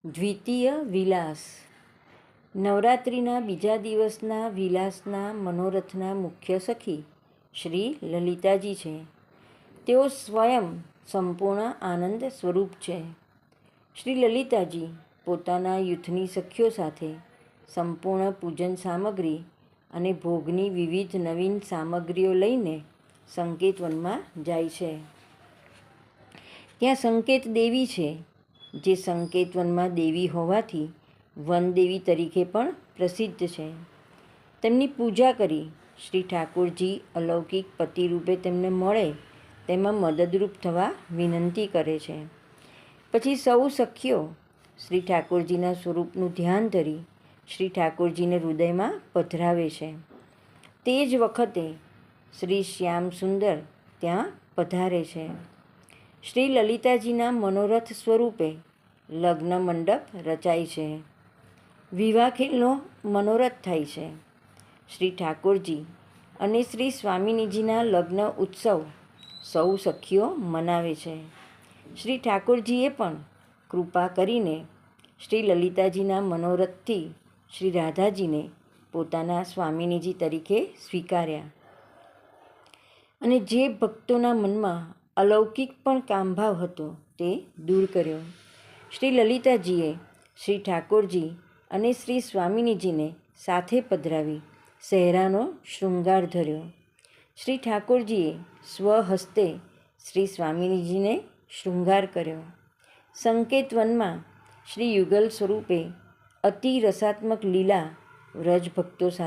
દ્વિતીય વિલાસ. નવરાત્રિના બીજા દિવસના વિલાસના મનોરથના મુખ્ય સખી શ્રી લલિતાજી છે. તેઓ સ્વયં સંપૂર્ણ આનંદ સ્વરૂપ છે. શ્રી લલિતાજી પોતાના યુથની સખીઓ સાથે સંપૂર્ણ પૂજન સામગ્રી અને ભોગની વિવિધ નવીન સામગ્રીઓ લઈને સંકેતવનમાં જાય છે. ત્યાં સંકેત દેવી છે, જે સંકેતવનમાં દેવી હોવાથી વનદેવી તરીકે પણ પ્રસિદ્ધ છે. તેમની પૂજા કરી શ્રી ઠાકોરજી અલૌકિક પતિરૂપે તેમને મળે તેમાં મદદરૂપ થવા વિનંતી કરે છે. પછી સૌ સખીઓ શ્રી ઠાકોરજીના સ્વરૂપનું ધ્યાન ધરી શ્રી ઠાકોરજીને હૃદયમાં પધરાવે છે. તે જ વખતે શ્રી શ્યામ સુંદર ત્યાં પધારે છે. શ્રી લલિતાજીના મનોરથ સ્વરૂપે લગ્ન મંડપ રચાય છે. વિવાહ ખેલનો મનોરથ થાય છે. શ્રી ઠાકોરજી અને શ્રી સ્વામિનીજીના લગ્ન ઉત્સવ સૌ સખીઓ મનાવે છે. શ્રી ઠાકોરજીએ પણ કૃપા કરીને શ્રી લલિતાજીના મનોરથથી શ્રી રાધાજીને પોતાના સ્વામિનીજી તરીકે સ્વીકાર્યા અને જે ભક્તોના મનમાં અલૌકિક પણ કામભાવ હતો તે દૂર કર્યો. શ્રી લલિતાજીએ શ્રી ઠાકોરજી અને શ્રી સ્વામિનીજીને સાથે પધરાવી સહેરાનો શૃંગાર ધર્યો. શ્રી ઠાકોરજીએ સ્વહસ્તે શ્રી સ્વામિનીજીને શૃંગાર કર્યો. સંકેતવનમાં શ્રી યુગલ સ્વરૂપે અતિ રસાત્મક લીલા વ્રજ ભક્તો સાથે